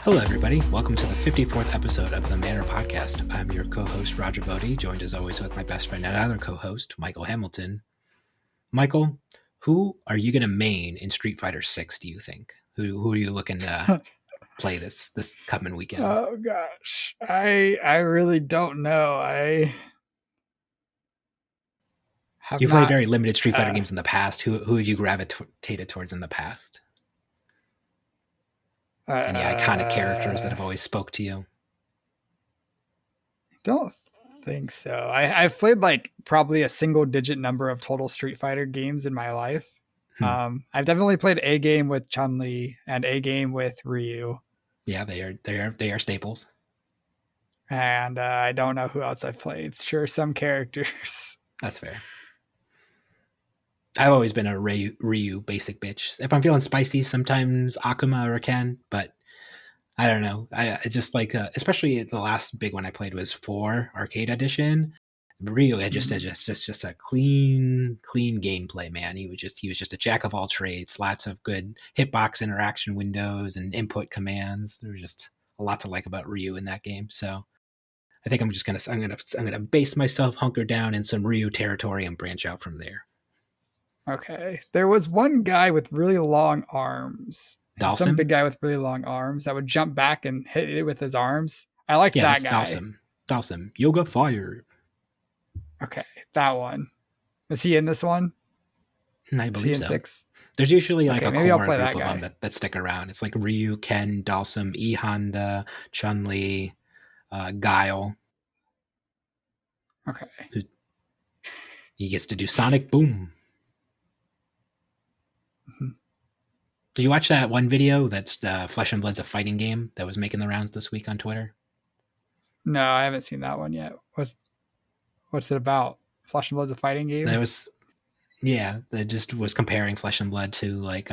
Hello, everybody. Welcome to the 54th episode of the Manor Podcast. I'm your co-host, Roger Bodee, joined as always with my best friend and other co-host, Michael Hamilton. Michael, who are you going to main in Street Fighter 6, do you think? Who are you looking to play this coming weekend? Oh, gosh. I really don't know. You've played very limited Street Fighter games in the past. Who have you gravitated towards in the past? Any iconic characters that have always spoke to you? I don't think so. I've played like probably a single digit number of total Street Fighter games in my life. I've definitely played a game with Chun-Li and a game with Ryu. Yeah, they are staples. And I don't know who else I've played. Sure, some characters. That's fair. I've always been a Ryu basic bitch. If I'm feeling spicy, sometimes Akuma or Ken, but I don't know. I just like, especially the last big one I played was 4 Arcade Edition. Ryu had just a clean gameplay, man. He was just a jack of all trades. Lots of good hitbox interaction windows and input commands. There was just a lot to like about Ryu in that game. So I think I'm gonna base myself, hunker down in some Ryu territory, and branch out from there. Okay. There was one guy with really long arms. Dalsum? Some big guy with really long arms that would jump back and hit it with his arms. I like that guy. Dalsum. Yoga Fire. Okay, that one. Is he in this one? I believe so. 6? There's usually like okay, a core group of them that stick around. It's like Ryu, Ken, Dalsum, E Honda, Chun-Li, Guile. Okay. He gets to do Sonic Boom. Mm-hmm. Did you watch that one video that's Flesh and Blood's a fighting game that was making the rounds this week on Twitter? No, I haven't seen that one yet. What's it about? Flesh and Blood's a fighting game? It just was comparing Flesh and Blood to like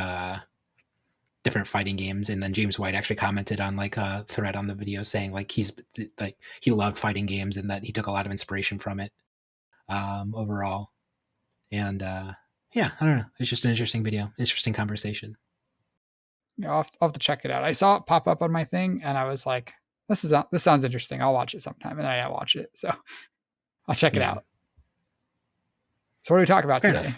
different fighting games, and then James White actually commented on like a thread on the video saying like he loved fighting games and that he took a lot of inspiration from it overall. And I don't know. It's just an interesting video, interesting conversation. Yeah, I'll have to check it out. I saw it pop up on my thing, and I was like, "This sounds interesting. I'll watch it sometime." And then I didn't watch it, so I'll check it out. So, what are we talking about today?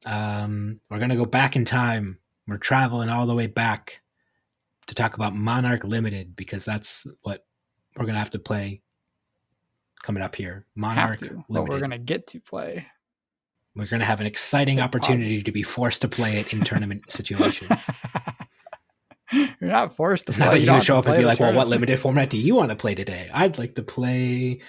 We're gonna go back in time. We're traveling all the way back to talk about Monarch Limited because that's what we're gonna have to play coming up here. Monarch Limited. But we're gonna get to play. We're going to have an exciting opportunity to be forced to play it in tournament situations. You're not forced to play. It's not like you show up and be like, well, what limited format do you want to play today? I'd like to play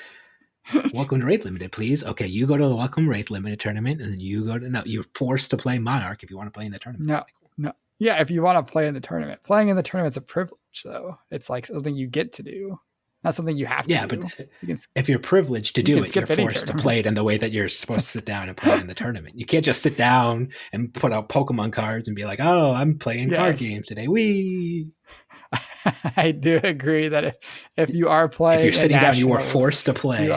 Welcome to Wraith Limited, please. Okay, you go to the Welcome Wraith Limited tournament, and then you go to... No, you're forced to play Monarch if you want to play in the tournament. No. Yeah, if you want to play in the tournament. Playing in the tournament's a privilege, though. It's like something you get to do. Not something you have to do. Yeah, but if you're privileged to do it, you're forced to play it in the way that you're supposed to sit down and play it in the tournament. You can't just sit down and put out Pokemon cards and be like, oh, I'm playing card games today. Wee. I do agree that if you are playing... If you're sitting down, you are forced to play.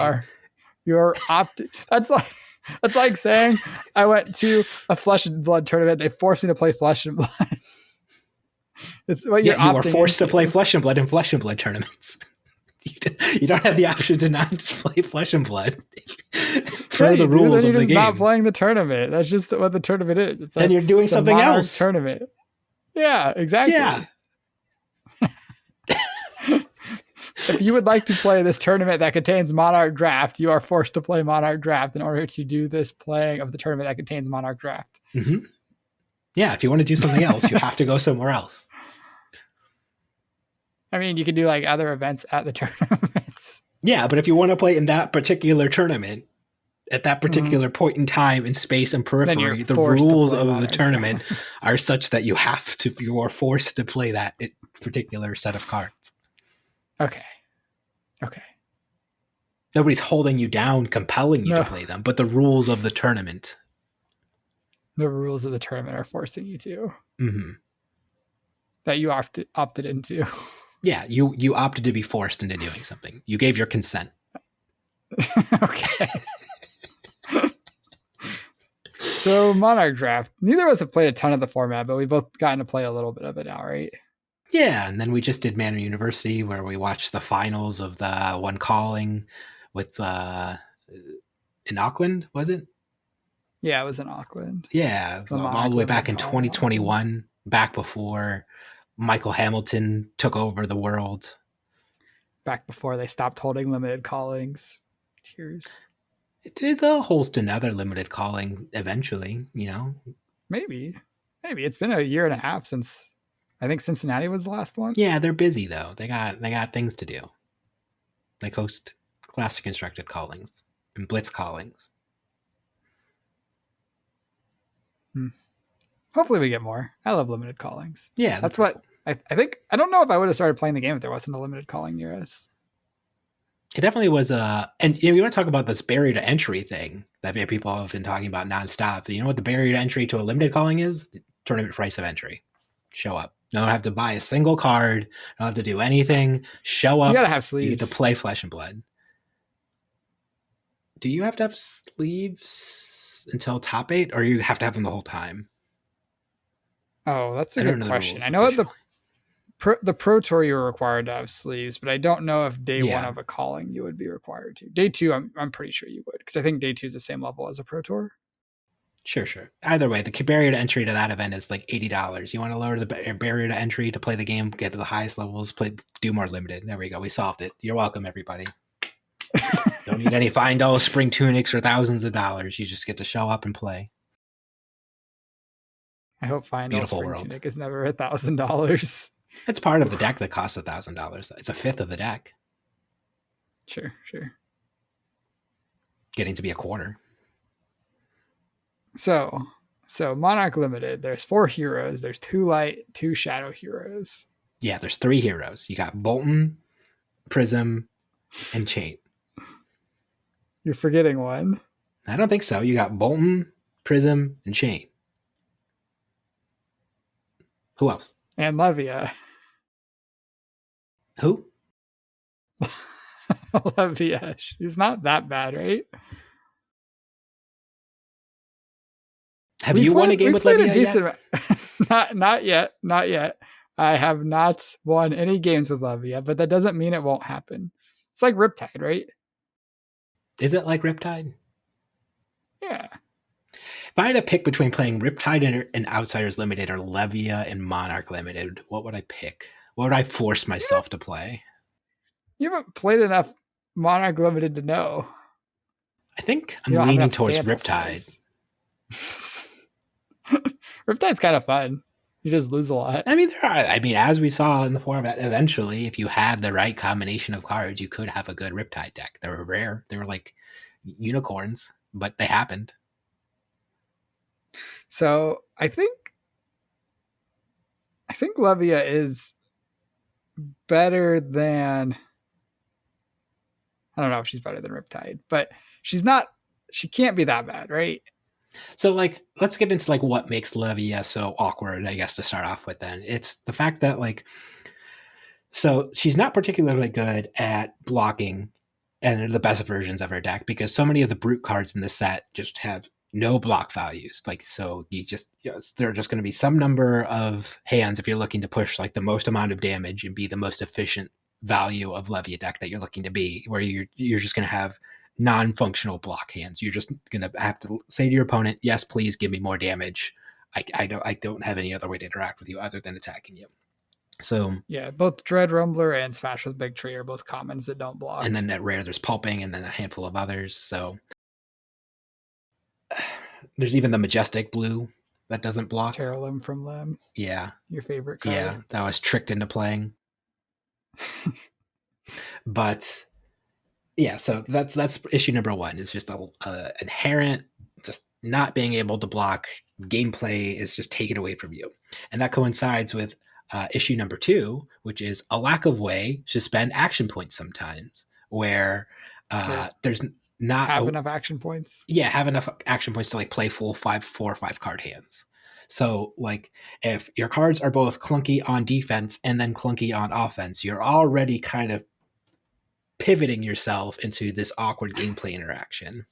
You're opted... That's like saying I went to a Flesh and Blood tournament. They forced me to play Flesh and Blood. It's what you are forced to play Flesh and Blood in Flesh and Blood tournaments. You don't have the option to not just play Flesh and Blood for the rules of the game. Not playing the tournament. That's just what the tournament is. It's then you're doing something else. Tournament. Yeah, exactly. Yeah. If you would like to play this tournament that contains Monarch Draft, you are forced to play Monarch Draft in order to do this playing of the tournament that contains Monarch Draft. Mm-hmm. Yeah, if you want to do something else, you have to go somewhere else. I mean, you can do like other events at the tournaments. Yeah, but if you want to play in that particular tournament, at that particular point in time, in space and periphery, the rules of the tournament are such that you are forced to play that particular set of cards. Okay. Nobody's holding you down, compelling you to play them, but the rules of the tournament. The rules of the tournament are forcing you to. Mm-hmm. That you opted into. Yeah, you opted to be forced into doing something. You gave your consent. Okay. So Monarch Draft. Neither of us have played a ton of the format, but we've both gotten to play a little bit of it now, right? Yeah, and then we just did Manor University where we watched the finals of the one calling with in Auckland, was it? Yeah, it was in Auckland. Yeah, The all Monarch the way back Limited in Calling in Auckland. 2021, back before Michael Hamilton took over the world. Back before they stopped holding limited callings. Tears. They'll host another limited calling eventually, you know. Maybe. Maybe. It's been a year and a half since I think Cincinnati was the last one. Yeah, they're busy though. They got things to do. They host classic constructed callings and blitz callings. Hmm. Hopefully we get more. I love limited callings. Yeah, they're That's pretty what cool. I think. I don't know if I would have started playing the game if there wasn't a limited calling near us. It definitely was and you want to talk about this barrier to entry thing that people have been talking about nonstop. You know what the barrier to entry to a limited calling is? The tournament price of entry. Show up. You don't have to buy a single card. You don't have to do anything. Show You up. gotta have You get to sleeves. play Flesh and Blood. Do you have to have sleeves until top 8, or you have to have them the whole time? Oh, that's a I don't good know the question. rules I know at officially. the Pro Tour you're required to have sleeves, but I don't know if day one Yeah, of a calling you would be required to. Day two, I'm pretty sure you would, because I think day two is the same level as a Pro Tour. sure. Either way, the barrier to entry to that event is like $80. You want to lower the barrier to entry to play the game, get to the highest levels, do more limited. There we go. We solved it. You're welcome, everybody. Don't need any fine dollar spring tunics or thousands of dollars. You just get to show up and play. I hope Findall Beautiful Spring world. Tunic is never $1,000. It's part of the deck that costs $1,000. It's a fifth of the deck, Sure. getting to be a quarter. So Monarch Limited, there's 4 heroes. There's 2 light, 2 shadow heroes. Yeah, there's 3 heroes. You got Boltyn, Prism, and Chane. You're forgetting one. I don't think so. You got Boltyn, Prism, and Chane. Who else? And Levia. Who? Levia. She's not that bad, right? Have you won a game with Levia yet? Not yet. Not yet. I have not won any games with Levia, but that doesn't mean it won't happen. It's like Riptide, right? Is it like Riptide? Yeah. If I had to pick between playing Riptide and Outsiders Limited or Levia and Monarch Limited, what would I pick? What would I force myself to play? You haven't played enough Monarch Limited to know. I think I'm leaning towards Riptide. Riptide's kind of fun. You just lose a lot. I mean, as we saw in the format, eventually, if you had the right combination of cards, you could have a good Riptide deck. They were rare. They were like unicorns, but they happened. So I think Levia is better than, I don't know if she's better than Riptide, but she can't be that bad, right? So let's get into what makes Levia so awkward, I guess, to start off with. Then it's the fact that so she's not particularly good at blocking and the best versions of her deck, because so many of the brute cards in the set just have no block values. So there are just going to be some number of hands if you're looking to push the most amount of damage and be the most efficient value of Levia deck that you're looking to be, where you're just going to have non-functional block hands. You're just going to have to say to your opponent, yes, please give me more damage. I don't have any other way to interact with you other than attacking you. So yeah, both Dread Rumbler and Smash with Big Tree are both commons that don't block. And then at rare, there's Pulping, and then a handful of others. So there's even the Majestic Blue that doesn't block. Terra Limb from Limb. Yeah. Your favorite card. Yeah, that I was tricked into playing. But yeah, so that's issue number 1, is just a inherent just not being able to block. Gameplay is just taken away from you. And that coincides with issue number 2, which is a lack of way to spend action points sometimes, where there's not have enough action points. Yeah, have enough action points to play full 4 or 5 card hands. So if your cards are both clunky on defense and then clunky on offense, you're already kind of pivoting yourself into this awkward gameplay interaction.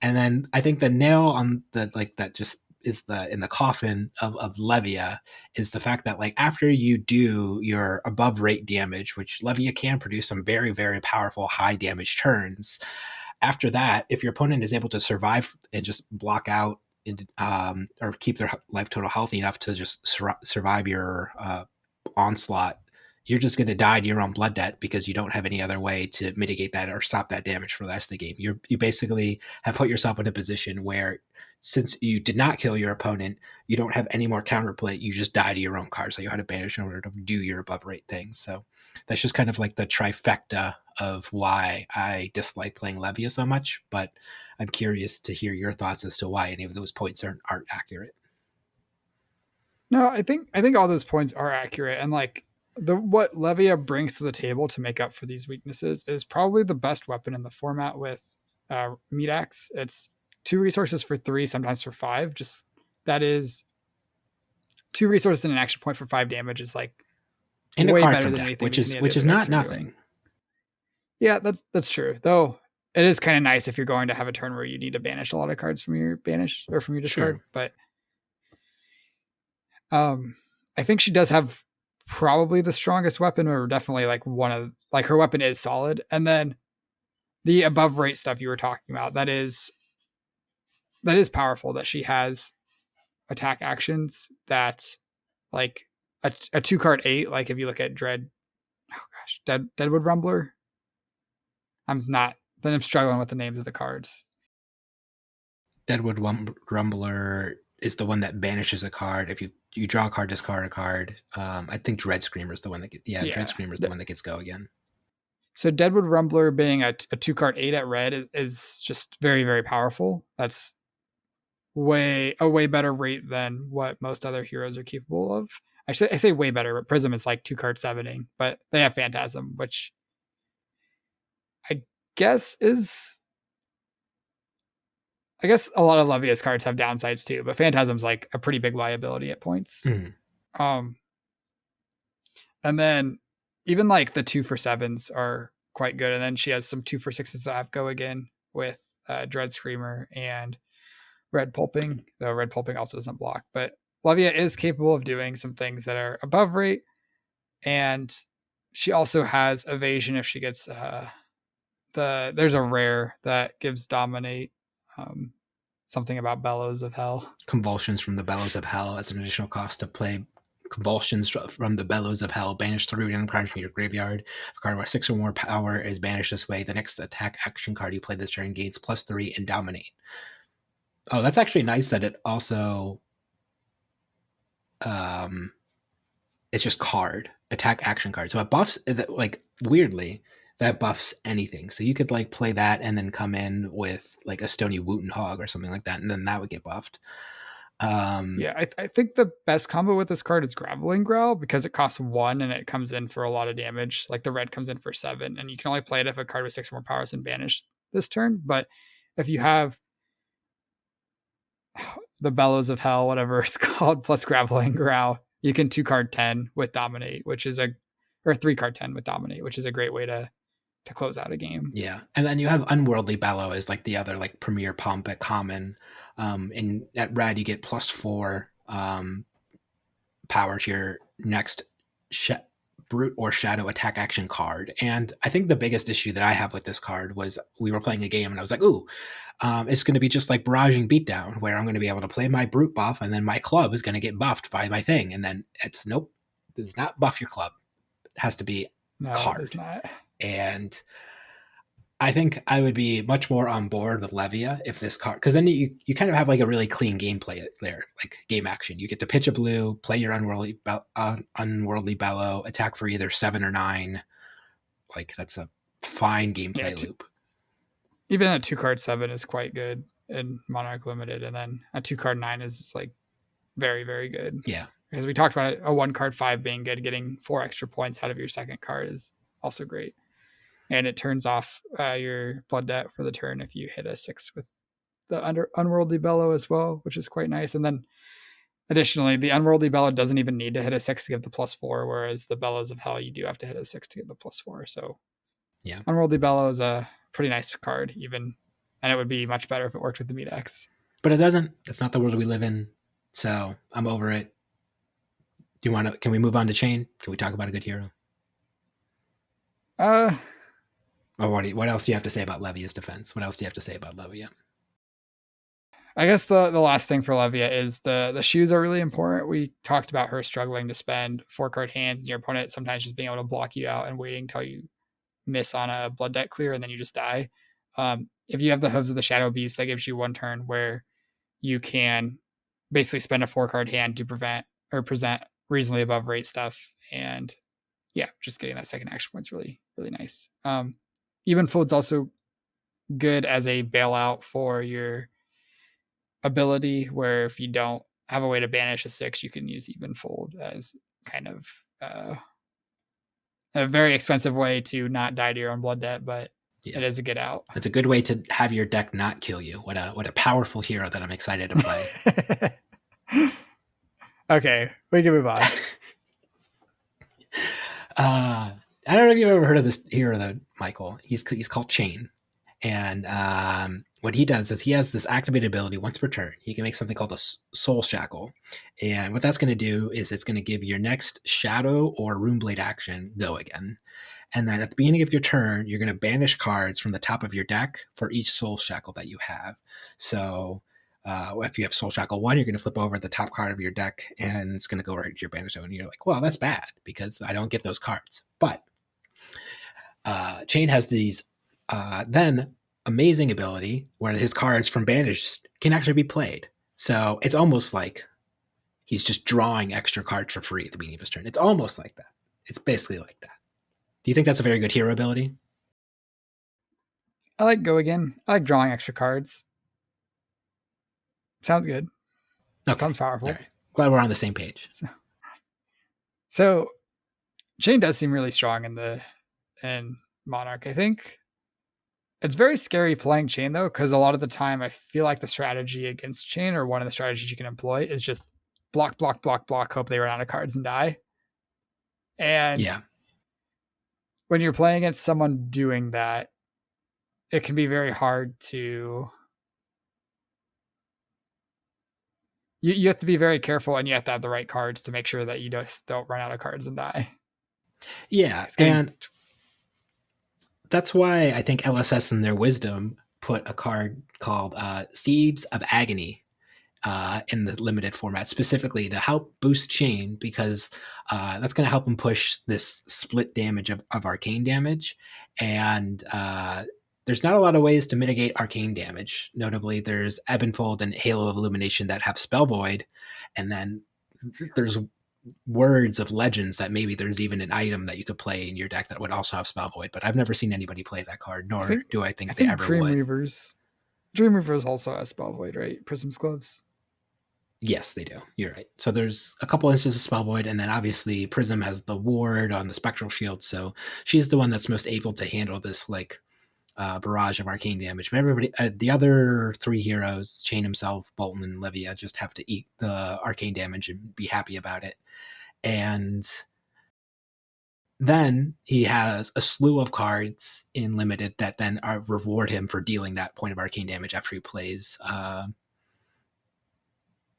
And then I think the nail on that just is the in the coffin of Levia is the fact that like after you do your above rate damage, which Levia can produce some very very powerful high damage turns. After that, if your opponent is able to survive and just block out or keep their life total healthy enough to just survive your onslaught, you're just going to die to your own blood debt because you don't have any other way to mitigate that or stop that damage for the rest of the game. You basically have put yourself in a position where, since you did not kill your opponent, you don't have any more counterplay. You just die to your own card. So you had to banish in order to do your above rate things. So that's just kind of like the trifecta of why I dislike playing Levia so much. But I'm curious to hear your thoughts as to why any of those points aren't accurate. No, I think all those points are accurate, and like what Levia brings to the table to make up for these weaknesses is probably the best weapon in the format with Meat Axe. It's 2 resources for 3, sometimes for 5. Just that is 2 resources and an action point for 5 damage is like And a way card better from than deck, anything which any is of the which other is decks not are doing. nothing. Yeah, that's true. Though it is kind of nice if you're going to have a turn where you need to banish a lot of cards from your banish or from your discard. Sure. But I think she does have probably the strongest weapon, or definitely like one of like her weapon is solid. And then the above rate stuff you were talking about, that is powerful. That she has attack actions that like a 2-card 8. Like if you look at Deadwood Rumbler. I'm struggling with the names of the cards. Deadwood Rumbler is the one that banishes a card. If you draw a card, discard a card. I think Dread Screamer is the one that Dread Yeah. Screamer is the one that gets go again. So Deadwood Rumbler being a 2-card 8 at red is just very, very powerful. That's a way better rate than what most other heroes are capable of. I say way better, but Prism is like 2-card 7ing, but they have Phantasm, which I guess is I guess a lot of Levia's cards have downsides too, but Phantasm's like a pretty big liability at points. Mm. Um, and then even like the 2 for 7s are quite good. And then she has some 2 for 6s that have go again with Dread Screamer and Red Pulping, though Red Pulping also doesn't block. But Levia is capable of doing some things that are above rate. And she also has evasion if she gets there's a rare that gives dominate something about Bellows of Hell. Convulsions from the Bellows of Hell as an additional cost to play Convulsions from the Bellows of Hell. Banish 3 random cards from your graveyard. A card with 6 or more power is banished this way. The next attack action card you play this turn gains +3 and dominate. Oh, that's actually nice that it also it's just card attack action card. So it buffs like weirdly that buffs anything. So you could like play that and then come in with like a Stony Wooten Hog or something like that, and then that would get buffed. Yeah, I think the best combo with this card is Graveling Growl because it costs 1 and it comes in for a lot of damage. Like the red comes in for 7, and you can only play it if a card with 6 more powers and banished this turn. But if you have the Bellows of Hell, whatever it's called, plus Graveling Growl, you can 2-card 10 with Dominate, which is or 3-card 10 with Dominate, which is a great way to close out a game. Yeah, and then you have Unworldly Bellow as like the other like premier pump at common. And at red you get +4 power to your next brute or shadow attack action card. And I think the biggest issue that I have with this card was we were playing a game and I was like, ooh, it's going to be just like Barraging Beatdown, where I'm going to be able to play my brute buff and then my club is going to get buffed by my thing. And then it's nope, it does not buff your club. It has to be card. It does not. And I think I would be much more on board with Levia if this card, because then you kind of have like a really clean gameplay there, like game action. You get to pitch a blue, play your Unworldly Bellow, attack for either 7 or 9. Like that's a fine gameplay loop. Even a 2-card 7 is quite good in Monarch Limited, and then a 2-card 9 is like very, very good. Yeah. Because we talked about a 1-card 5 being good, getting 4 extra points out of your second card is also great. And it turns off your blood debt for the turn if you hit a 6 with the Unworldly Bellow as well, which is quite nice. And then additionally, the Unworldly Bellow doesn't even need to hit a 6 to give the +4, whereas the Bellows of Hell, you do have to hit a 6 to get the +4. So yeah, Unworldly Bellow is a pretty nice card, even, and it would be much better if it worked with the Meat Axe. But it doesn't. That's not the world we live in. So I'm over it. Do you want to? Can we move on to Chane? Can we talk about a good hero? Uh, Or what else do you have to say about Levia's defense? What else do you have to say about Levia? I guess the last thing for Levia is the shoes are really important. We talked about her struggling to spend 4 card hands and your opponent sometimes just being able to block you out and waiting until you miss on a blood debt clear and then you just die. If you have the hooves of the Shadow Beast, that gives you 1 turn where you can basically spend a 4 card hand to prevent or present reasonably above rate stuff. And yeah, just getting that second action point's really, really nice. Even Fold's also good as a bailout for your ability, where if you don't have a way to banish a 6, you can use Even Fold as kind of a very expensive way to not die to your own blood debt, but Yeah, it is a good out. it's a good way to have your deck not kill you. What a powerful hero that I'm excited to play. Okay, we can move on. I don't know if you've ever heard of this hero though, Michael. He's called Chane, and what he does is he has this activated ability once per turn. He can make something called a Soul Shackle, and what that's going to do is it's going to give your next Shadow or Runeblade action go again. And then at the beginning of your turn, you're going to banish cards from the top of your deck for each Soul Shackle that you have. So if you have Soul Shackle 1, you're going to flip over the top card of your deck and it's going to go right to your banish zone. And you're like, well, that's bad because I don't get those cards. But Chane has these then amazing ability where his cards from banish can actually be played. So it's almost like he's just drawing extra cards for free at the beginning of his turn. It's almost like that. It's basically like that. Do you think that's a very good hero ability? I like Go Again. I like drawing extra cards. Sounds good. Okay. Sounds powerful. All right. Glad we're on the same page. So Chane does seem really strong in Monarch. I think it's very scary playing Chane though, because a lot of the time I feel like the strategy against Chane, or one of the strategies you can employ, is just block, block, block, block, hope they run out of cards and die. And Yeah. when you're playing against someone doing that, it can be very hard to. You have to be very careful, and you have to have the right cards to make sure that you don't run out of cards and die. Yeah. And that's why I think LSS in their wisdom put a card called Seeds of Agony in the limited format specifically to help boost Chane, because that's going to help him push this split damage of arcane damage. And there's not a lot of ways to mitigate arcane damage. Notably, there's Ebb and Fold and Halo of Illumination that have Spell Void, and then there's words of legends that maybe there's even an item that you could play in your deck that would also have Spell Void, but I've never seen anybody play that card, nor do I think they ever Dream would. Dream Reavers also has Spell Void, right? Prism's Gloves. Yes, they do. You're right. So there's a couple instances of Spell Void, and then obviously Prism has the ward on the Spectral Shield, so she's the one that's most able to handle this like barrage of arcane damage. But everybody, the other 3 heroes, Chane himself, Boltyn, and Levia, just have to eat the arcane damage and be happy about it. And then he has a slew of cards in limited that then reward him for dealing that point of arcane damage after he plays.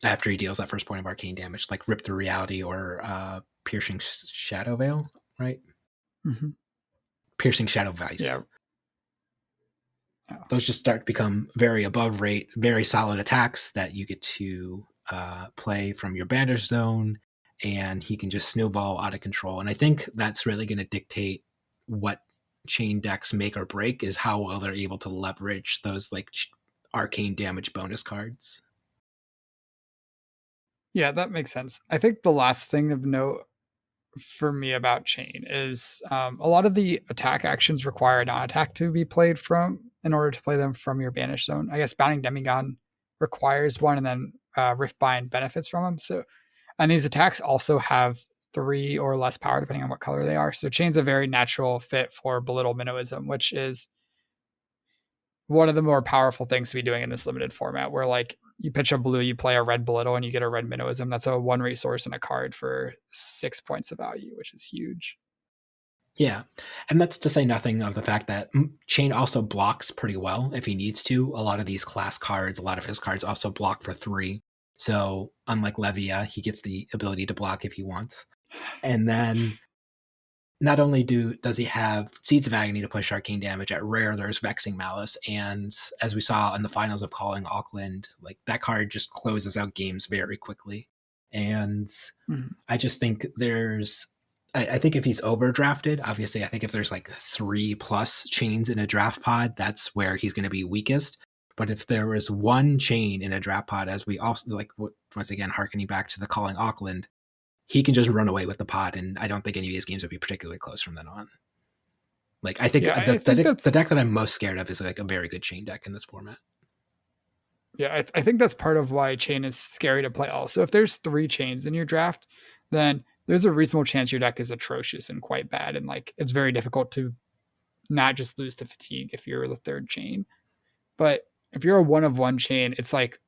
After he deals that first point of arcane damage, like Rip Through Reality or Piercing Shadow Veil, right? Mm-hmm. Piercing Shadow Vice. Yeah. Those just start to become very above rate, very solid attacks that you get to play from your bandage zone, and he can just snowball out of control. And I think that's really going to dictate what Chane decks make or break, is how well they're able to leverage those like arcane damage bonus cards. Yeah, that makes sense. I think the last thing of note for me about Chane is a lot of the attack actions require a non-attack to be played from in order to play them from your banish zone. I guess Bounding Demigod requires one, and then Riftbind benefits from them. So, and these attacks also have 3 or less power depending on what color they are. So Chane's a very natural fit for Belittle Minnowism, which is one of the more powerful things to be doing in this limited format, where like you pitch a blue, you play a red Belittle, and you get a red Minnowism. That's a 1 resource and a card for 6 points of value, which is huge. Yeah, and that's to say nothing of the fact that Chane also blocks pretty well if he needs to. A lot of these class cards, a lot of his cards also block for 3. So unlike Levia, he gets the ability to block if he wants. And then not only does he have Seeds of Agony to push arcane damage, at rare there's Vexing Malice, and as we saw in the finals of Calling Auckland, like that card just closes out games very quickly. And I just think I think if he's overdrafted, obviously I think if there's like 3+ chains in a draft pod, that's where he's going to be weakest. But if there was one chain in a draft pod, as we also like, once again harkening back to the Calling Auckland, he can just run away with the pod, and I don't think any of these games would be particularly close from then on. Like, I think, Yeah, the, I think the deck that I'm most scared of is like a very good chain deck in this format. Yeah, I think that's part of why Chane is scary to play also. If there's 3 chains in your draft, then there's a reasonable chance your deck is atrocious and quite bad. And like it's very difficult to not just lose to fatigue if you're the 3rd chain. But if you're a 1 of 1 chain, it's like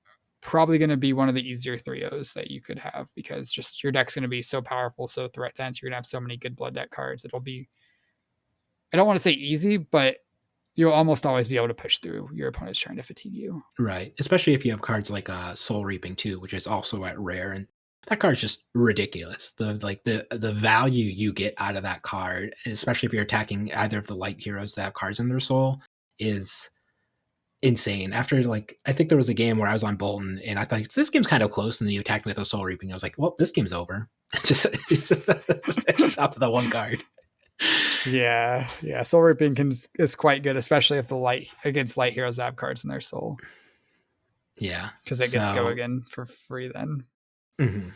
probably going to be one of the easier 3-0s that you could have, because just your deck's going to be so powerful, so threat dense. You're going to have so many good blood deck cards. It'll be, I don't want to say easy, but you'll almost always be able to push through your opponents trying to fatigue you. Right. Especially if you have cards like Soul Reaping too, which is also at rare, and that card's just ridiculous. The value you get out of that card, especially if you're attacking either of the light heroes that have cards in their soul, is insane. After like, I think there was a game where I was on Boltyn and I thought this game's kind of close, and then you attacked me with a Soul Reaping. I was like, well, this game's over. Just top of the one card. Yeah. Soul Reaping is quite good, especially if the light against light heroes that have cards in their soul. Yeah, because it gets go again for free then. Mm-hmm.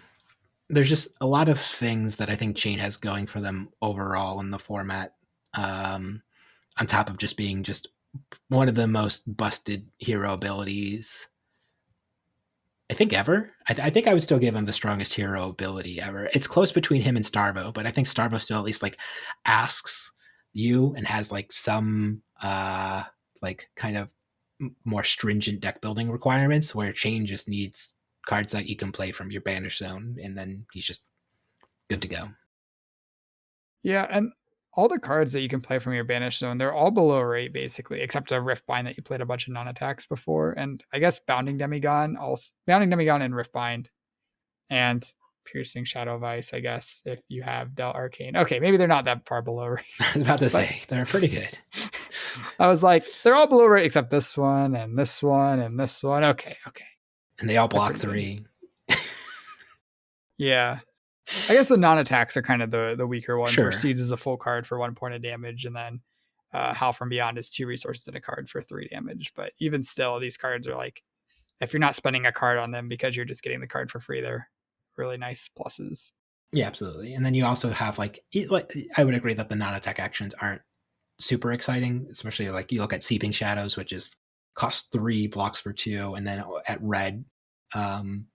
There's just a lot of things that I think Chane has going for them overall in the format. On top of just being just one of the most busted hero abilities, I think, ever. I think I would still give him the strongest hero ability ever. It's close between him and Starvo, but I think Starvo still at least like asks you and has like some like kind of more stringent deck building requirements, where Chane just needs cards that you can play from your banish zone, and then he's just good to go. Yeah, and all the cards that you can play from your banish zone, they're all below rate basically, except a Riftbind that you played a bunch of non-attacks before, and I guess Bounding Demigon and Riftbind, and Piercing Shadow of Ice, I guess, if you have Del Arcane. Okay, maybe they're not that far below rate. I was about to say, they're pretty good. I was like, they're all below rate except this one and this one and this one. Okay. And they all block 3. Yeah. I guess the non-attacks are kind of the weaker ones, Sure. where Seeds is a full card for 1 point of damage, and then Howl from Beyond is 2 resources in a card for 3 damage. But even still, these cards are like, if you're not spending a card on them because you're just getting the card for free, they're really nice pluses. Yeah, absolutely. And then you also have like I would agree that the non-attack actions aren't super exciting, especially like you look at Seeping Shadows, which is cost 3, blocks for 2, and then at red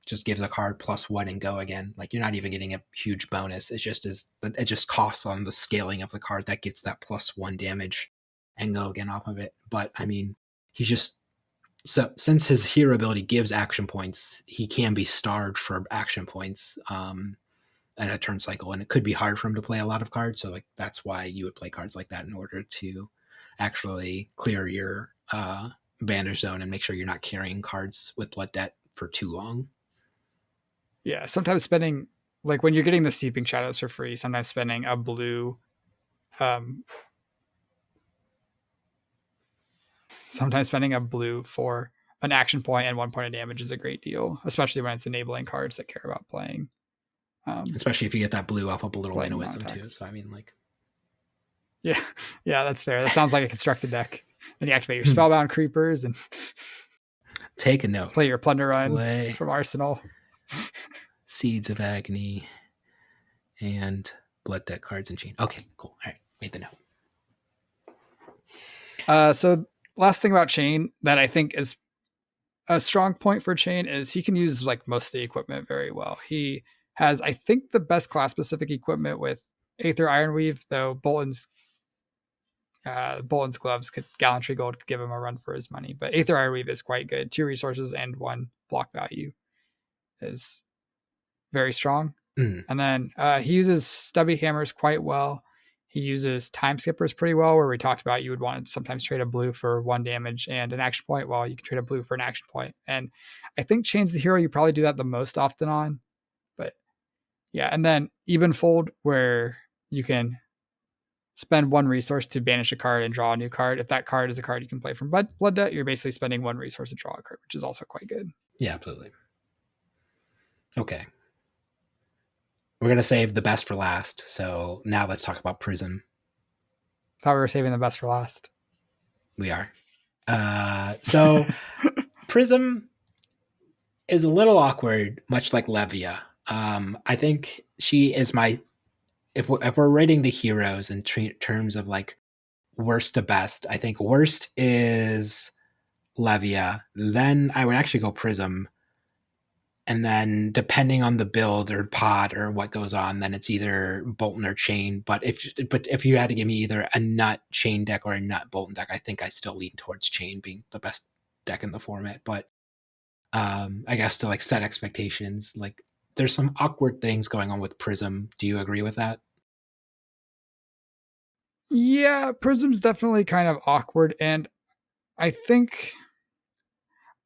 just gives a card +1 and go again. Like you're not even getting a huge bonus. It just costs on the scaling of the card that gets that +1 damage and go again off of it. But I mean, he's just, so since his hero ability gives action points, he can be starved for action points in a turn cycle, and it could be hard for him to play a lot of cards. So like that's why you would play cards like that in order to actually clear your banish zone and make sure you're not carrying cards with blood debt for too long. Yeah, sometimes spending, like when you're getting the Seeping Shadows for free, sometimes spending a blue for an action point and 1 point of damage is a great deal, especially when it's enabling cards that care about playing. Especially if you get that blue off of a little Lane of Wisdom too. So I mean, like, yeah, that's fair. That sounds like a constructed deck. Then you activate your Spellbound Creepers and take a note. Play your Plunder Run from Arsenal. Seeds of Agony and blood deck cards and Chane. Okay, cool. All right, made the note. So last thing about Chane that I think is a strong point for Chane is he can use like most of the equipment very well. He has, I think, the best class specific equipment with Aether Ironweave, though Boltyn's gloves Gallantry Gold could give him a run for his money. But Aether Ironweave is quite good. 2 resources and 1 block value is very strong. And then he uses Stubby Hammers quite well. He uses time skippers pretty well, where we talked about you would want to sometimes trade a blue for 1 damage and an action point. Well, you can trade a blue for an action point. And I think Chane's the hero you probably do that the most often on. But yeah, and then even fold, where you can spend 1 resource to banish a card and draw a new card. If that card is a card you can play from Blood Debt, you're basically spending 1 resource to draw a card, which is also quite good. Yeah, absolutely. Okay. We're going to save the best for last. So now let's talk about Prism. Thought we were saving the best for last. We are. So Prism is a little awkward, much like Levia. I think she is my, if we're rating the heroes in terms of like worst to best, I think worst is Levia. Then I would actually go Prism. And then depending on the build or pod or what goes on, then it's either Boltyn or Chane. But if you had to give me either a nut Chane deck or a nut Boltyn deck, I think I still lean towards Chane being the best deck in the format. But I guess to like set expectations, like there's some awkward things going on with Prism. Do you agree with that? Yeah, Prism's definitely kind of awkward, and I think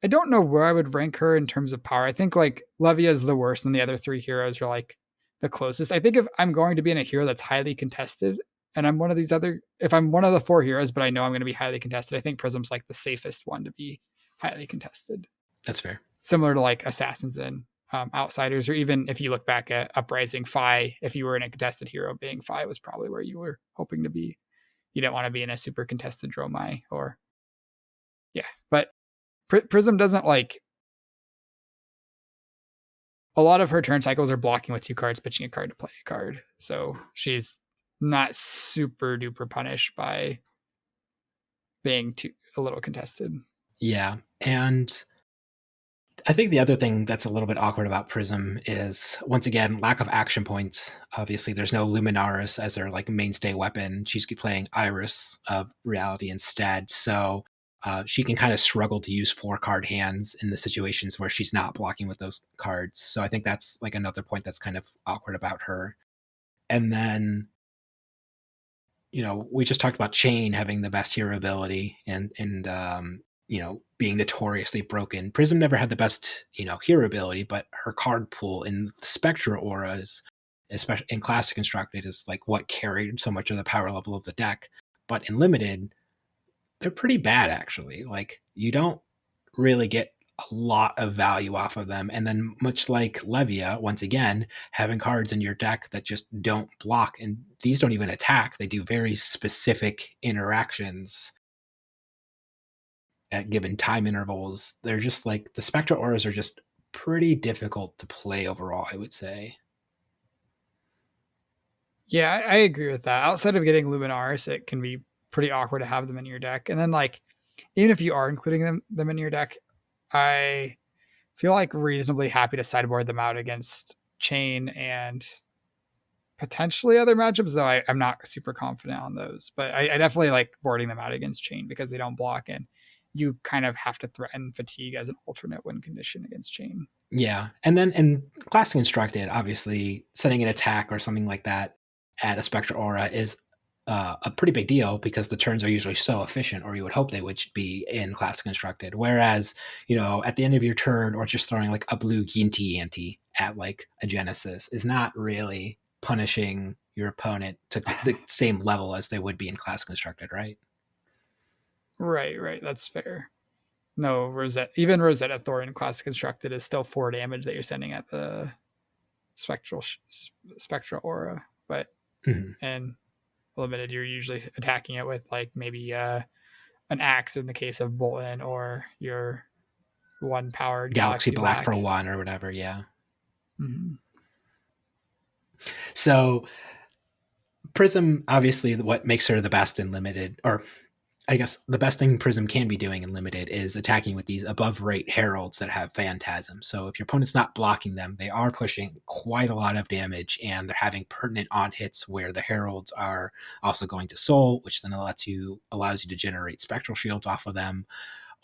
I don't know where I would rank her in terms of power. I think like Levia is the worst, and the other 3 heroes are like the closest. I think if I'm going to be in a hero that's highly contested, and I'm one of these other, if I'm one of the 4 heroes, but I know I'm going to be highly contested, I think Prism's like the safest one to be highly contested. That's fair. Similar to like Assassins and Outsiders, or even if you look back at Uprising, Fi, if you were in a contested hero, being Fi was probably where you were hoping to be. You don't want to be in a super contested Dromai or, yeah. But Prism doesn't like, a lot of her turn cycles are blocking with 2 cards, pitching a card to play a card. So she's not super duper punished by being a little contested. Yeah. And I think the other thing that's a little bit awkward about Prism is, once again, lack of action points. Obviously, there's no Luminaris as their like mainstay weapon. She's playing Iris of Reality instead. So she can kind of struggle to use 4-card hands in the situations where she's not blocking with those cards. So I think that's like another point that's kind of awkward about her. And then, we just talked about Chane having the best hero ability and being notoriously broken. Prism never had the best, hero ability, but her card pool in the Spectra auras, especially in Classic Constructed, is like what carried so much of the power level of the deck. But in Limited, they're pretty bad, actually. Like, you don't really get a lot of value off of them. And then, much like Levia, once again, having cards in your deck that just don't block, and these don't even attack, they do very specific interactions at given time intervals. They're just like, the Spectral Auras are just pretty difficult to play overall, I would say. Yeah, I agree with that. Outside of getting Luminaris, it can be pretty awkward to have them in your deck. And then like, even if you are including them in your deck, I feel like reasonably happy to sideboard them out against Chane and potentially other matchups, though I'm not super confident on those. But I definitely like boarding them out against Chane because they don't block, and you kind of have to threaten fatigue as an alternate win condition against Chane. Yeah. And then in Classic Constructed, obviously setting an attack or something like that at a Spectral Aura is a pretty big deal, because the turns are usually so efficient, or you would hope they would be in Classic Constructed. Whereas, at the end of your turn, or just throwing like a blue Yinti Ante at like a Genesis is not really punishing your opponent to the same level as they would be in Classic Constructed, right? Right. That's fair. No, even Rosetta Thor in Classic Constructed is still 4 damage that you're sending at the Spectral Aura. But and Limited, you're usually attacking it with like maybe an axe in the case of Boltyn, or your 1-powered Galaxy Black for 1 or whatever. Yeah. Mm-hmm. So Prism, obviously, what makes her the best in Limited, or I guess the best thing Prism can be doing in Limited, is attacking with these above rate heralds that have Phantasm. So if your opponent's not blocking them, they are pushing quite a lot of damage, and they're having pertinent on hits where the heralds are also going to soul, which then allows you to generate spectral shields off of them.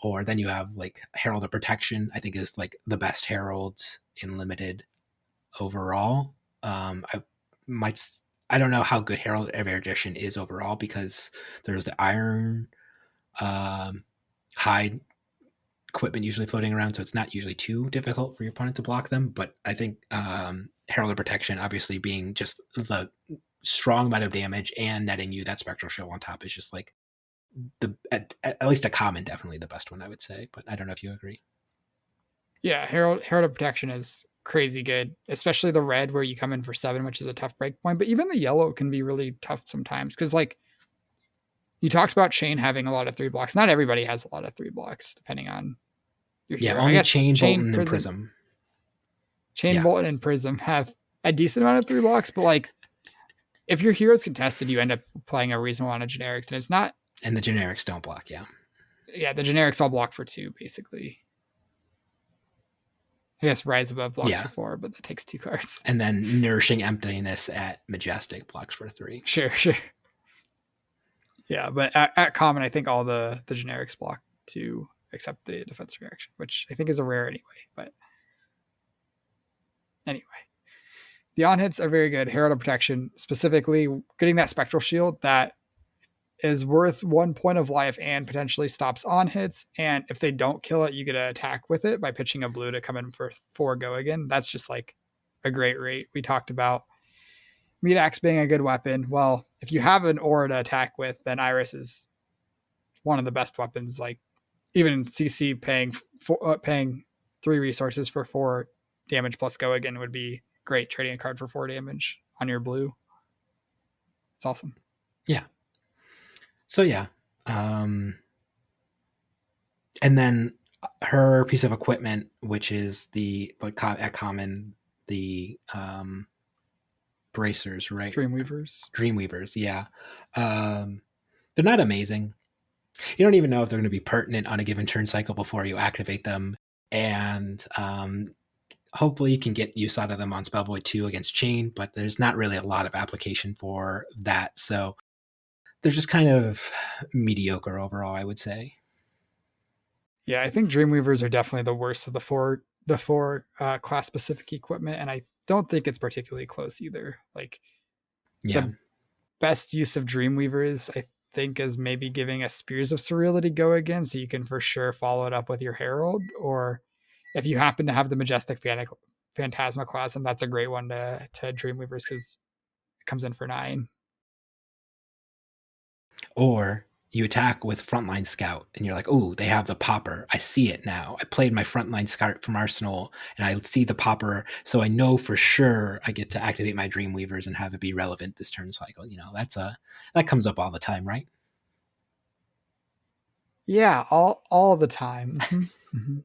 Or then you have like Herald of Protection, I think is like the best herald in Limited overall. I might I don't know how good Herald of Erudition is overall because there's the iron hide equipment usually floating around, so it's not usually too difficult for your opponent to block them. But I think Herald of Protection, obviously being just the strong amount of damage and netting you that spectral shield on top, is just like at least a common, definitely the best one, I would say. But I don't know if you agree. Yeah, Herald of Protection is crazy good, especially the red where you come in for 7, which is a tough break point. But even the yellow can be really tough sometimes because, like, you talked about Chane having a lot of 3 blocks. Not everybody has a lot of 3 blocks, depending on your Yeah, hero. I only guess Chane, Chane, Boltyn, and Prism, Prism. Chane, Yeah, Boltyn, and Prism have a decent amount of 3 blocks, but like if your hero's contested, you end up playing a reasonable amount of generics, and it's not. and the generics don't block. Yeah, Yeah, the generics all block for 2, basically. I guess Rise Above blocks yeah, for 4, but that takes 2 cards. and then Nourishing Emptiness at Majestic blocks for 3. Sure, sure. Yeah, but at common, I think all the generics block 2, except the defense reaction, which I think is a rare anyway. But anyway, the on hits are very good. Herald of Protection, specifically getting that spectral shield that is worth 1 point of life and potentially stops on hits. And if they don't kill it, you get an attack with it by pitching a blue to come in for 4 go again. That's just like a great rate. We talked about Meat Axe being a good weapon. Well, if you have an aura to attack with, then Iris is one of the best weapons. Like even in CC, paying 3 resources for 4 damage plus go again would be great. Trading a card for 4 damage on your blue. It's awesome. Yeah. So yeah, and then her piece of equipment, which is the like at common, the bracers, right? Dreamweavers, yeah. They're not amazing. You don't even know if they're going to be pertinent on a given turn cycle before you activate them, and hopefully you can get use out of them on Spellvoid 2 against Chane, but there's not really a lot of application for that, so they're just kind of mediocre overall, I would say. Yeah, I think Dreamweavers are definitely the worst of the four class specific equipment, and I don't think it's particularly close either. Like Yeah. the best use of Dreamweavers, I think, is maybe giving a Spears of Surreality go again, so you can for sure follow it up with your Herald, or if you happen to have the Majestic Phantasma class, and that's a great one to Dreamweavers because it comes in for 9. Or you attack with Frontline Scout and you're like, oh, they have the popper. I see it now. I played my Frontline Scout from Arsenal and I see the popper, so I know for sure I get to activate my Dreamweavers and have it be relevant this turn cycle. You know, that comes up all the time, right? Yeah, all the time. Mm-hmm.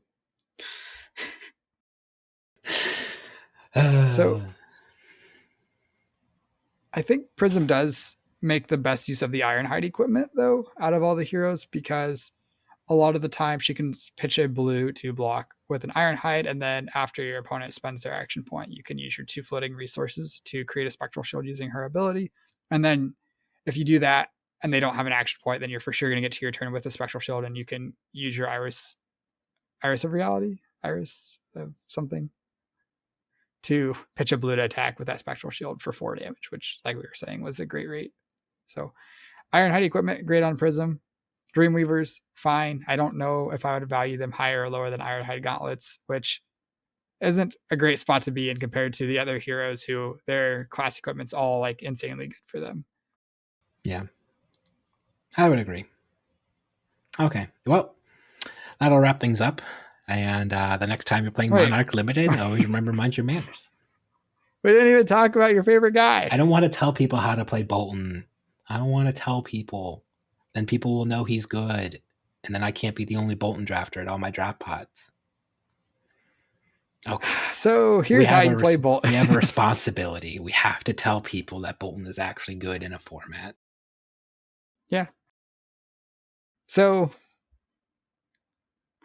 So I think Prism does make the best use of the Ironhide equipment, though, out of all the heroes, because a lot of the time she can pitch a blue to block with an Ironhide, and then after your opponent spends their action point, you can use your 2 floating resources to create a Spectral Shield using her ability. And then if you do that and they don't have an action point, then you're for sure going to get to your turn with a Spectral Shield, and you can use your Iris of Reality, Iris of something, to pitch a blue to attack with that Spectral Shield for 4 damage, which, like we were saying, was a great rate. So Ironhide equipment, great on Prism. Dreamweavers, fine. I don't know if I would value them higher or lower than Ironhide Gauntlets, which isn't a great spot to be in compared to the other heroes who their class equipment's all like insanely good for them. Yeah, I would agree. Okay, well, that'll wrap things up. And the next time you're playing Monarch Limited, always remember, mind your manners. We didn't even talk about your favorite guy. I don't want to tell people how to play Boltyn. I don't want to tell people. Then people will know he's good. And then I can't be the only Boltyn drafter at all my draft pods. Okay. So here's how you play Boltyn. We have a responsibility. We have to tell people that Boltyn is actually good in a format. Yeah. So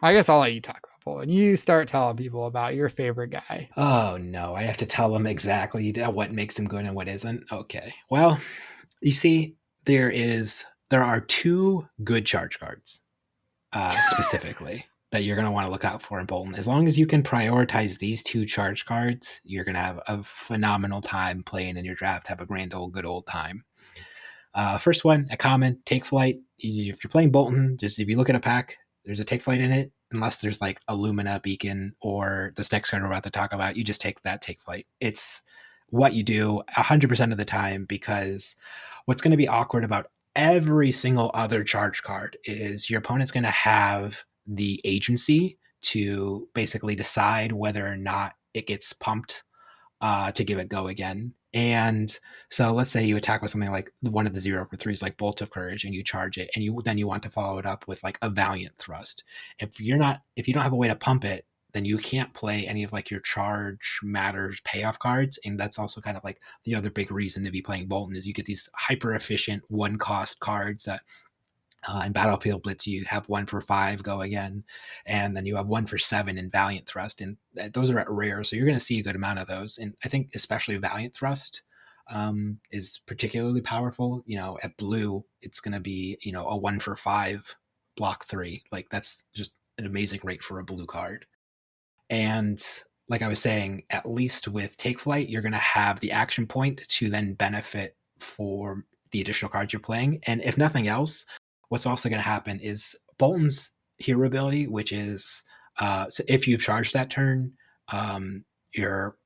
I guess I'll let you talk about Boltyn. You start telling people about your favorite guy. Oh, no. I have to tell them exactly what makes him good and what isn't. Okay. Well, you see, there are 2 good charge cards, specifically. that you're going to want to look out for in Boltyn. As long as you can prioritize these two charge cards, you're going to have a phenomenal time playing in your draft. Have a grand old good old time. First one, a common, Take Flight. If you're playing Boltyn, just if you look at a pack, there's a Take Flight in it. Unless there's like a Lumina Beacon or this next card we're about to talk about, you just take that Take Flight. It's what you do 100% of the time, because what's going to be awkward about every single other charge card is your opponent's going to have the agency to basically decide whether or not it gets pumped to give it go again. And so let's say you attack with something like one of the 0/3s like Bolt of Courage, and you charge it, and you want to follow it up with like a Valiant Thrust. If you don't have a way to pump it, then you can't play any of like your charge matters payoff cards. And that's also kind of like the other big reason to be playing Boltyn is you get these hyper efficient one cost cards that in Battlefield Blitz, you have 1 for 5 go again, and then you have 1 for 7 in Valiant Thrust, and those are at rare, so you're going to see a good amount of those. And I think especially Valiant Thrust is particularly powerful. At blue, it's going to be a 1 for 5 block 3. Like that's just an amazing rate for a blue card. And like I was saying, at least with Take Flight, you're going to have the action point to then benefit for the additional cards you're playing. And if nothing else, what's also going to happen is Boltyn's hero ability, which is so if you've charged that turn, your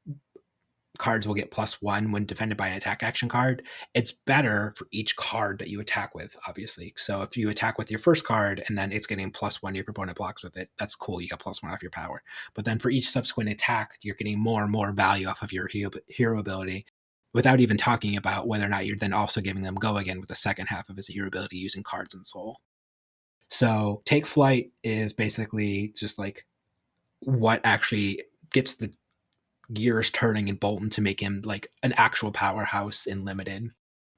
cards will get +1 when defended by an attack action card. It's better for each card that you attack with, obviously. So if you attack with your first card and then it's getting +1, your opponent blocks with it, that's cool. You got +1 off your power. But then for each subsequent attack, you're getting more and more value off of your hero ability, without even talking about whether or not you're then also giving them go again with the second half of his hero ability using cards and soul. So Take Flight is basically just like what actually gets the gears turning in Boltyn to make him like an actual powerhouse in limited.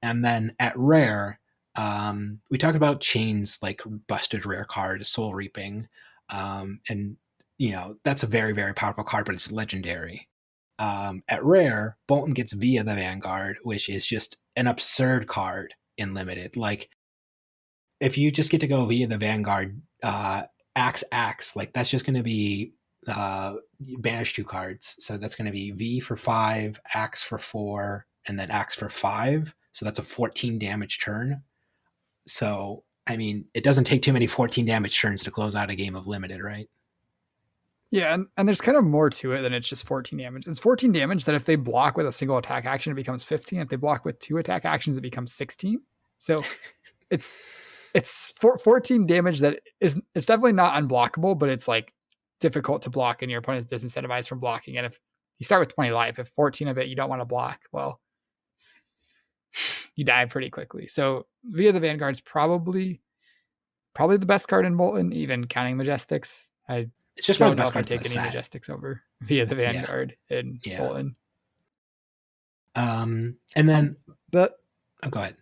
And then at rare, we talked about Chane's like busted rare card, Soul Reaping. And that's a very, very powerful card, but it's legendary. At rare, Boltyn gets Via the Vanguard, which is just an absurd card in limited. Like, if you just get to go Via the Vanguard, Axe, like that's just going to be banish 2 cards. So that's going to be V for 5, Axe for 4, and then Axe for 5. So that's a 14 damage turn. So, I mean, it doesn't take too many 14 damage turns to close out a game of limited, right? Yeah, and there's kind of more to it than it's just 14 damage. It's 14 damage that if they block with a single attack action, it becomes 15. If they block with 2 attack actions, it becomes 16. So it's 14 damage that it's definitely not unblockable, but it's like difficult to block and your opponent's disincentivized from blocking. And if you start with 20 life, if 14 of it you don't want to block, well, you die pretty quickly. So Via the Vanguard's probably the best card in Boltyn, even counting Majestics. It's just don't one of the best know if cards I in take the any set. Majestics over Via the Vanguard in Boltyn. And then go ahead.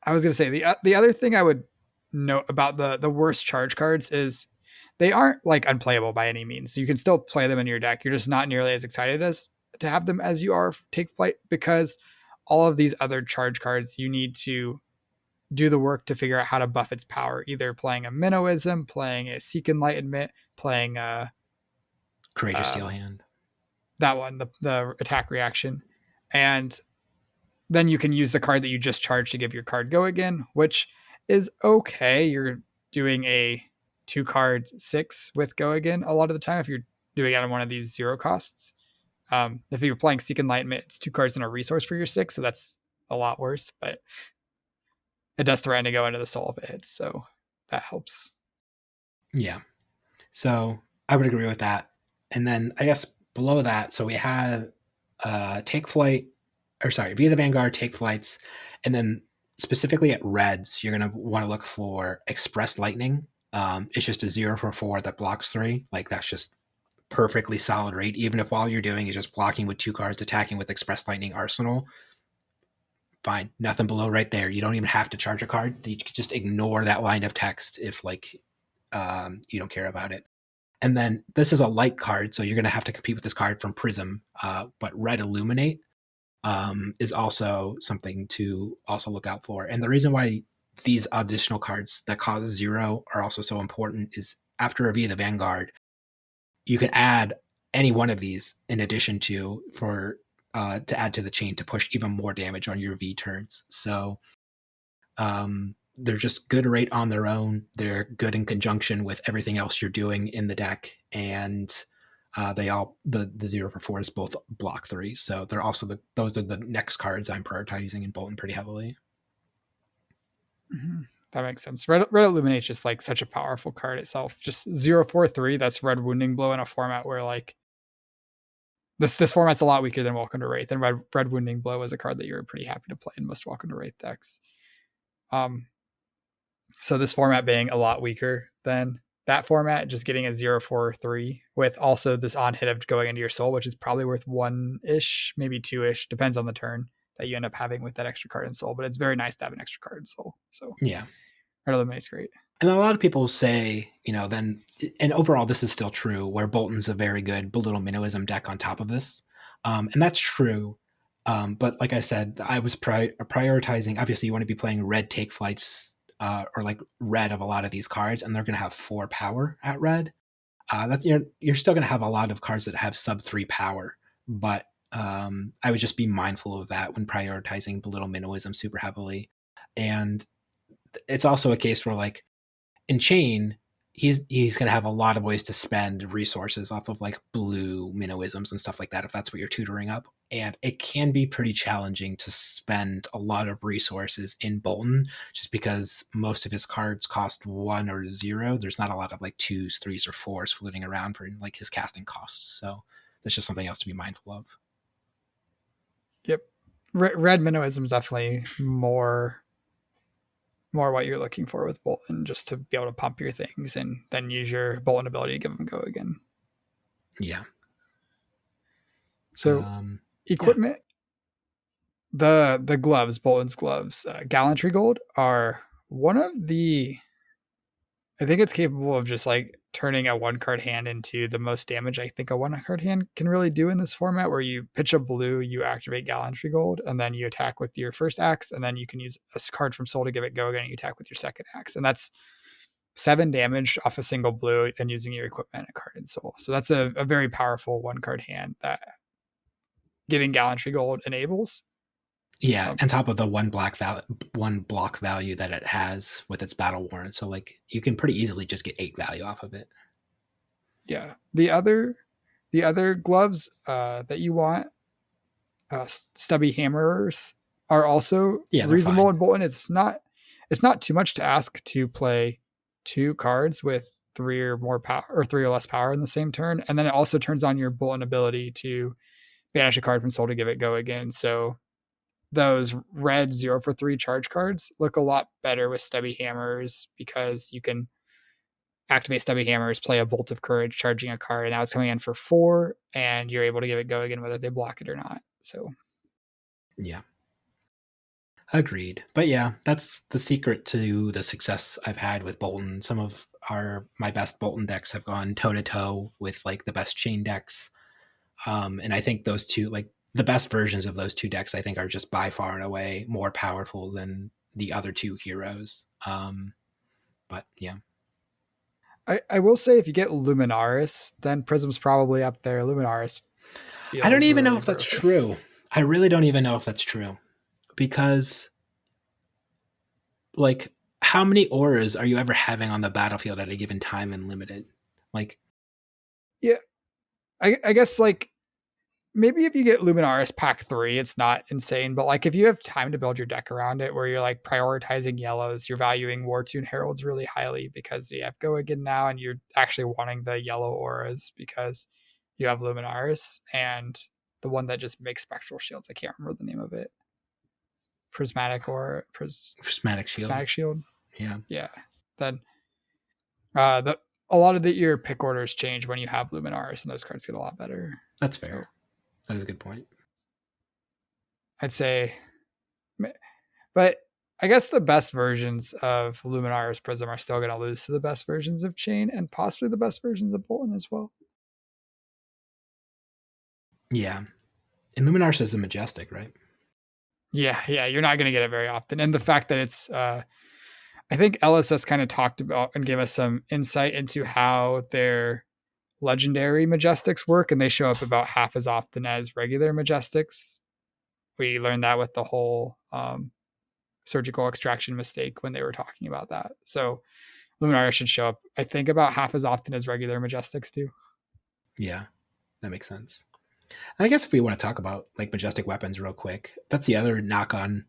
I was going to say the other thing I would note about the worst charge cards is they aren't like unplayable by any means. So you can still play them in your deck. You're just not nearly as excited as to have them as you are Take Flight, because all of these other charge cards you need to do the work to figure out how to buff its power, either playing a Minnowism, playing a Seek Enlightenment, playing a Courageous Steel Hand. That one, the attack reaction. And then you can use the card that you just charged to give your card go again, which is okay. You're doing a 2-card 6 with go again a lot of the time if you're doing it on one of these 0 costs. If you're playing Seek Enlightenment, it's 2 cards and a resource for your 6, so that's a lot worse, but it does threaten to go into the soul if it hits, so that helps. Yeah. So I would agree with that. And then I guess below that, so we have Take Flight, Via the Vanguard, Take Flights, and then specifically at reds, you're going to want to look for Express Lightning. It's just a 0 for 4 that blocks 3. Like that's just perfectly solid rate, even if all you're doing is just blocking with 2 cards, attacking with Express Lightning Arsenal. Fine, nothing below right there. You don't even have to charge a card. You can just ignore that line of text if like you don't care about it. And then this is a light card, so you're going to have to compete with this card from Prism. But Red Illuminate is also something to also look out for. And the reason why these additional cards that cause 0 are also so important is after Review the Vanguard, you can add any one of these in addition to add to the chain to push even more damage on your V turns. So they're just good right on their own. They're good in conjunction with everything else you're doing in the deck, and the 0 for 4 is both block 3. So they're also those are the next cards I'm prioritizing in Boltyn pretty heavily. Mm-hmm. That makes sense. Red Illuminate's just like such a powerful card itself. Just 0/4/3. That's red Wounding Blow in a format where like this format's a lot weaker than Welcome to Wraith, and red Wounding Blow is a card that you're pretty happy to play in most Welcome to Wraith decks. So this format being a lot weaker than that format, just getting a 0/4/3 with also this on hit of going into your soul, which is probably worth 1-ish, maybe 2-ish, depends on the turn that you end up having with that extra card in soul. But it's very nice to have an extra card in soul. So yeah, Red Illuminate's great. And a lot of people say, then, and overall this is still true, where Boltyn's a very good Belittle Minnowism deck on top of this. And that's true. But like I said, I was prioritizing, obviously you want to be playing red take flights, or like red of a lot of these cards, and they're going to have 4 power at red. That's you're still going to have a lot of cards that have sub 3 power, but I would just be mindful of that when prioritizing Belittle Minnowism super heavily. And it's also a case where, like, in Chane, he's going to have a lot of ways to spend resources off of like blue minnowisms and stuff like that, if that's what you're tutoring up. And it can be pretty challenging to spend a lot of resources in Boltyn, just because most of his cards cost 1 or 0. There's not a lot of like 2s, 3s, or 4s floating around for like his casting costs. So that's just something else to be mindful of. Yep. Red Minnowism is definitely more what you're looking for with Boltyn, just to be able to pump your things and then use your Boltyn ability to give them go again. Yeah. So equipment, the gloves, Boltyn's gloves, Gallantry Gold are one of the, I think it's capable of just like turning a 1-card hand into the most damage I think a 1-card hand can really do in this format, where you pitch a blue, you activate Gallantry Gold, and then you attack with your first axe, and then you can use a card from soul to give it go again, and you attack with your second axe. And that's 7 damage off a single blue and using your equipment and a card in soul. So that's a very powerful 1-card hand that getting Gallantry Gold enables. Yeah, on top of the one block value that it has with its battle warrant. So like you can pretty easily just get 8 value off of it. Yeah. The other gloves that you want, stubby hammerers, are also reasonable in Boltyn. It's not too much to ask to play 2 cards with 3 or more power, or 3 or less power in the same turn. And then it also turns on your Boltyn ability to banish a card from soul to give it go again. So those red 0/3 charge cards look a lot better with stubby hammers, because you can activate stubby hammers, play a Bolt of Courage, charging a card, and now it's coming in for 4, and you're able to give it go again whether they block it or not. So yeah, agreed. But yeah, that's the secret to the success I've had with Boltyn. Some of my best Boltyn decks have gone toe to toe with like the best Chane decks, and I think those two, like the best versions of those 2 decks, I think are just by far and away more powerful than the other 2 heroes. But yeah. I will say, if you get Luminaris, then Prism's probably up there. Luminaris feels I don't even really know if that's true. I really don't even know if that's true, because like, how many auras are you ever having on the battlefield at a given time in limited? Like, yeah, I guess like maybe if you get Luminaris pack 3, it's not insane. But like if you have time to build your deck around it, where you're like prioritizing yellows, you're valuing Wartune Heralds really highly because you have go again now, and you're actually wanting the yellow auras because you have Luminaris and the one that just makes spectral shields. I can't remember the name of it. Prismatic or Prismatic Shield. Prismatic Shield. Yeah. Yeah. Then a lot of your pick orders change when you have Luminaris, and those cards get a lot better. That's fair. So, that is a good point. I'd say, but I guess the best versions of Luminaris Prism are still going to lose to the best versions of Chane, and possibly the best versions of Boltyn as well. Yeah. And Luminaris is a Majestic, right? Yeah, you're not going to get it very often. And the fact that it's, I I think LSS kind of talked about and gave us some insight into how their legendary Majestics work, and they show up about half as often as regular Majestics. We learned that with the whole surgical extraction mistake when they were talking about that. So Luminaria should show up, I think, about half as often as regular Majestics do. Yeah, that makes sense. And I guess if we want to talk about like majestic weapons real quick, that's the other knock on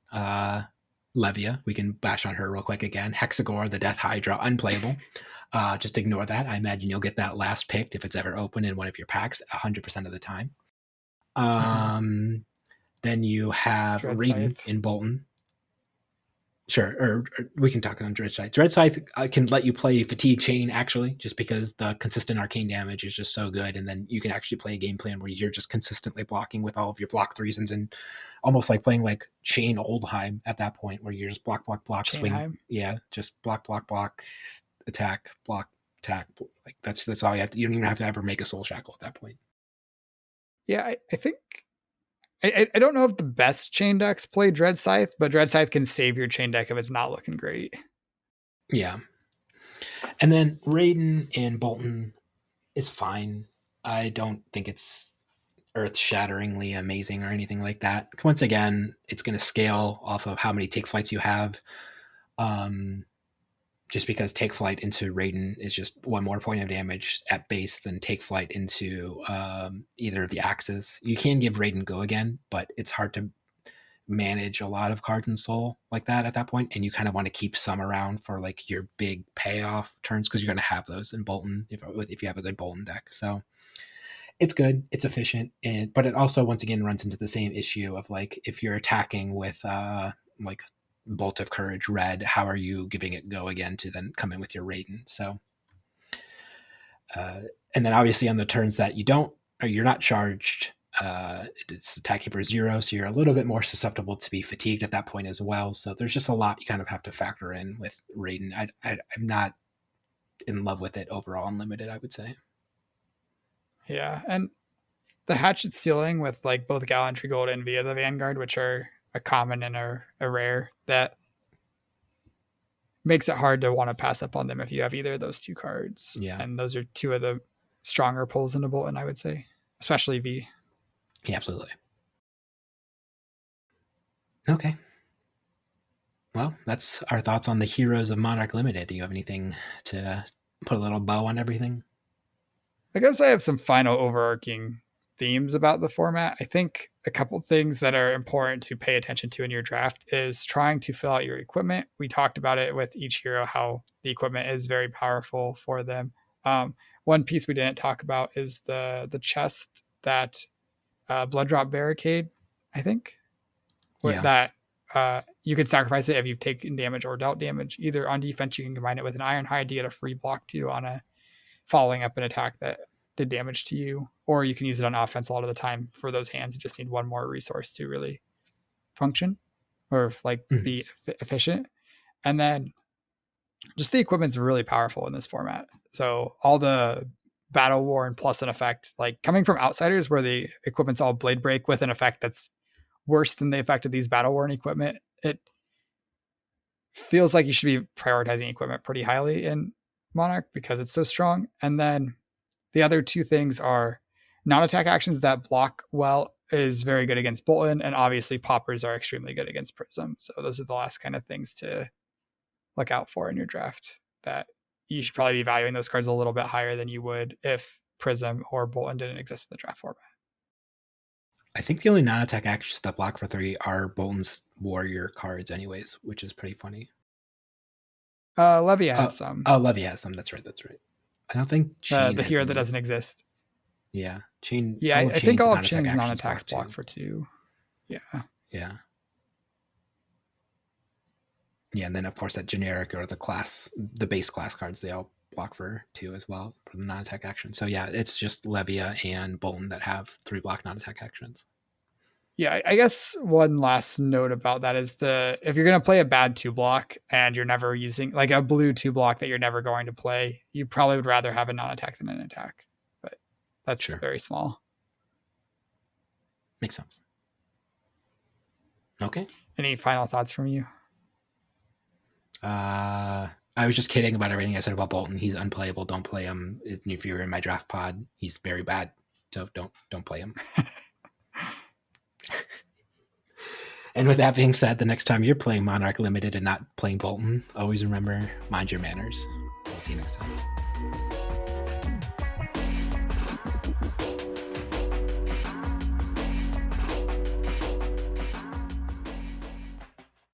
Levia. We can bash on her real quick again. Hexagore, the Death Hydra, unplayable. Just ignore that. I imagine you'll get that last picked if it's ever open in one of your packs 100% of the time. Then you have Dread Raiden Scythe. in Boltyn. Sure, or we can talk on Dread Scythe. Dread Scythe can let you play Fatigue Chane, actually, just because the consistent arcane damage is just so good. And then you can actually play a game plan where you're just consistently blocking with all of your block reasons and almost like playing like Chane Oldheim at that point where you're just block, block, block, swing. Chainheim. Yeah, just block, block, block, attack, block, attack. Like that's all you have to. You don't even have to ever make a Soul Shackle at that point. Yeah, I think I don't know if the best chain decks play Dread Scythe, but Dread Scythe can save your chain deck if it's not looking great. Yeah. And then Raiden and Boltyn is fine. I don't think it's earth-shatteringly amazing or anything like that. Once again, it's going to scale off of how many take flights you have. Just because take flight into Raiden is just one more point of damage at base than take flight into either of the axes. You can give Raiden go again, but it's hard to manage a lot of cards in Soul like that at that point, and you kind of want to keep some around for like your big payoff turns because you're going to have those in Boltyn if you have a good Boltyn deck. So it's good, it's efficient, but it also once again runs into the same issue of like if you're attacking with like Bolt of Courage red, how are you giving it go again to then come in with your Raiden? So and then obviously on the turns that you don't or you're not charged, it's attacking for 0, so you're a little bit more susceptible to be fatigued at that point as well. So there's just a lot you kind of have to factor in with Raiden. I'm not in love with it overall unlimited, I would say. Yeah, and the hatchet ceiling with like both Gallantry Gold and Via the Vanguard, which are a common and a rare, that makes it hard to want to pass up on them if you have either of those two cards. Yeah. And those are two of the stronger pulls into Boltyn, I would say, especially V. Yeah, absolutely. Okay. Well, that's our thoughts on the heroes of Monarch Limited. Do you have anything to put a little bow on everything? I guess I have some final overarching themes about the format. I think a couple things that are important to pay attention to in your draft is trying to fill out your equipment. We talked about it with each hero, how the equipment is very powerful for them. One piece we didn't talk about is the chest that Blood Drop Barricade, I think, Yeah. that you can sacrifice it if you've taken damage or dealt damage. Either on defense, you can combine it with an Ironhide to get a free block too on a following up an attack that did damage to you, or you can use it on offense a lot of the time for those hands. You just need one more resource to really function or like be efficient. And then just the equipment's really powerful in this format. So all the battle war and plus an effect, like coming from outsiders where the equipment's all blade break with an effect that's worse than the effect of these battle worn equipment, it feels like you should be prioritizing equipment pretty highly in Monarch because it's so strong. And then the other two things are non-attack actions that block well is very good against Boltyn, and obviously poppers are extremely good against Prism. So those are the last kind of things to look out for in your draft, that you should probably be valuing those cards a little bit higher than you would if Prism or Boltyn didn't exist in the draft format. I think the only non-attack actions that block for 3 are Boltyn's warrior cards anyways, which is pretty funny. Levia has some. Oh, Levia has some. That's right. I don't think Chane The has hero any. that doesn't exist. Yeah, Chane. Yeah, I think all of Chane's non-attacks block for 2. Yeah. Yeah. Yeah, and then of course that generic or the base class cards, they all block for 2 as well for the non-attack action. So yeah, it's just Levia and Boltyn that have 3 block non-attack actions. Yeah, I guess one last note about that is if you're going to play a bad 2 block and you're never using like a blue 2 block that you're never going to play, you probably would rather have a non-attack than an attack. But that's very small. Makes sense. Okay. Any final thoughts from you? I was just kidding about everything I said about Boltyn. He's unplayable. Don't play him. If you're in my draft pod, he's very bad. So don't play him. And with that being said, the next time you're playing Monarch Limited and not playing Boltyn, always remember, mind your manners. We'll see you next time.